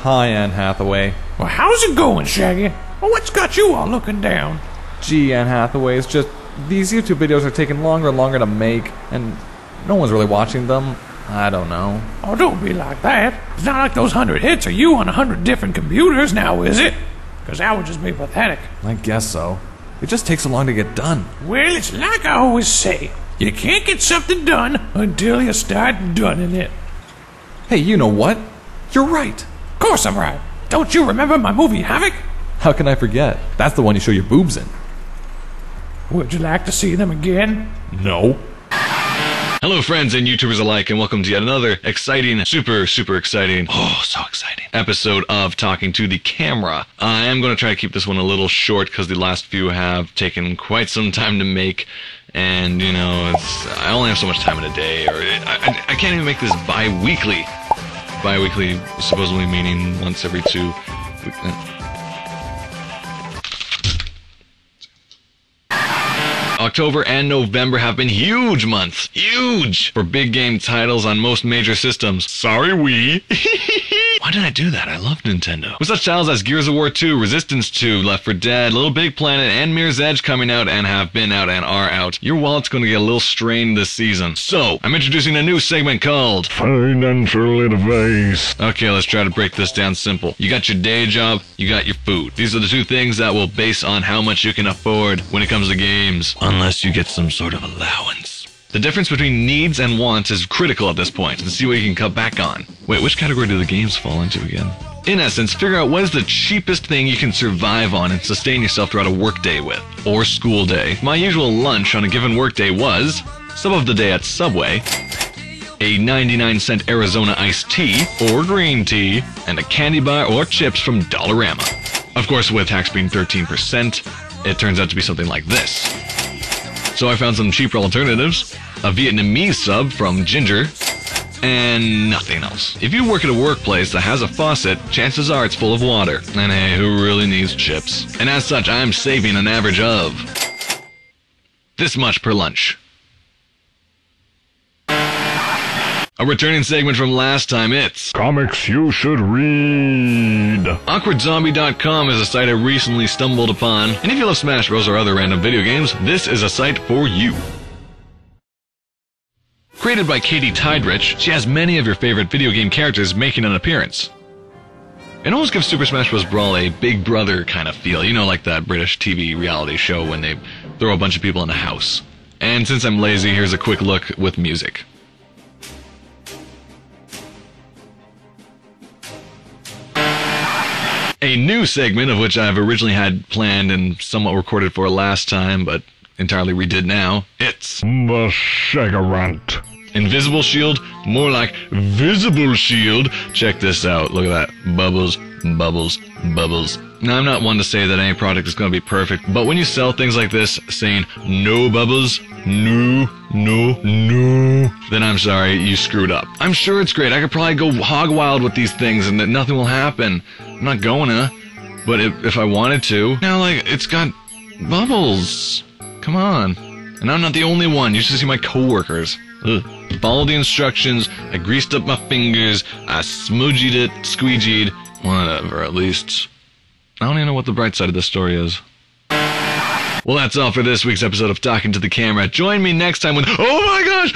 Hi, Anne Hathaway. Well, how's it going, Shaggy? Well, what's got you all looking down? Gee, Anne Hathaway, it's just these YouTube videos are taking longer and longer to make, and no one's really watching them. I don't know. Oh, don't be like that. It's not like those 100 hits are you on 100 different computers now, is it? Because that would just be pathetic. I guess so. It just takes so long to get done. Well, it's like I always say. You can't get something done until you start doing it. Hey, you know what? You're right. Of course I'm right. Don't you remember my movie Havoc? How can I forget? That's the one you show your boobs in. Would you like to see them again? No. Hello friends and YouTubers alike, and welcome to yet another exciting, super exciting, so exciting episode of Talking to the Camera. I am going to try to keep this one a little short because the last few have taken quite some time to make, and you know, I only have so much time in a day, or I can't even make this bi-weekly. Bi-weekly supposedly meaning once every 2 weeks. October and November have been huge months. Huge! For big game titles on most major systems. Sorry, Wii. Why did I do that? I love Nintendo. With such titles as Gears of War 2, Resistance 2, Left 4 Dead, Little Big Planet, and Mirror's Edge coming out and have been out and are out, your wallet's going to get a little strained this season. So, I'm introducing a new segment called Financial Advice. Okay, let's try to break this down simple. You got your day job, you got your food. These are the two things that will base on how much you can afford when it comes to games. Unless you get some sort of allowance. The difference between needs and wants is critical at this point, to see what you can cut back on. Wait, which category do the games fall into again? In essence, figure out what is the cheapest thing you can survive on and sustain yourself throughout a workday with, or school day. My usual lunch on a given workday was sub of the day at Subway, a 99-cent Arizona iced tea or green tea, and a candy bar or chips from Dollarama. Of course, with tax being 13%, it turns out to be something like this. So I found some cheaper alternatives, a Vietnamese sub from Ginger, and nothing else. If you work at a workplace that has a faucet, chances are it's full of water. And hey, who really needs chips? And as such, I'm saving an average of this much per lunch. A returning segment from last time, it's Comics You Should Read. AwkwardZombie.com is a site I recently stumbled upon, and if you love Smash Bros. Or other random video games, this is a site for you. Created by Katie Tidrich, she has many of your favorite video game characters making an appearance. It almost gives Super Smash Bros. Brawl a Big Brother kind of feel, you know, like that British TV reality show when they throw a bunch of people in a house. And since I'm lazy, here's a quick look with music. A new segment of which I've originally had planned and somewhat recorded for last time, but entirely redid now. It's the Shagarant. Invisible shield, more like visible shield. Check this out. Look at that. Bubbles, bubbles, bubbles. Now, I'm not one to say that any product is going to be perfect, but when you sell things like this, saying no bubbles, no, then I'm sorry, you screwed up. I'm sure it's great. I could probably go hog wild with these things and that nothing will happen. I'm not gonna, but if I wanted to. Now, like, it's got bubbles. Come on. And I'm not the only one. You should see my coworkers. Ugh. Follow the instructions. I greased up my fingers. I smoogied it, squeegeed. Whatever, at least. I don't even know what the bright side of this story is. Well, that's all for this week's episode of Talking to the Camera. Join me next time when, oh my gosh,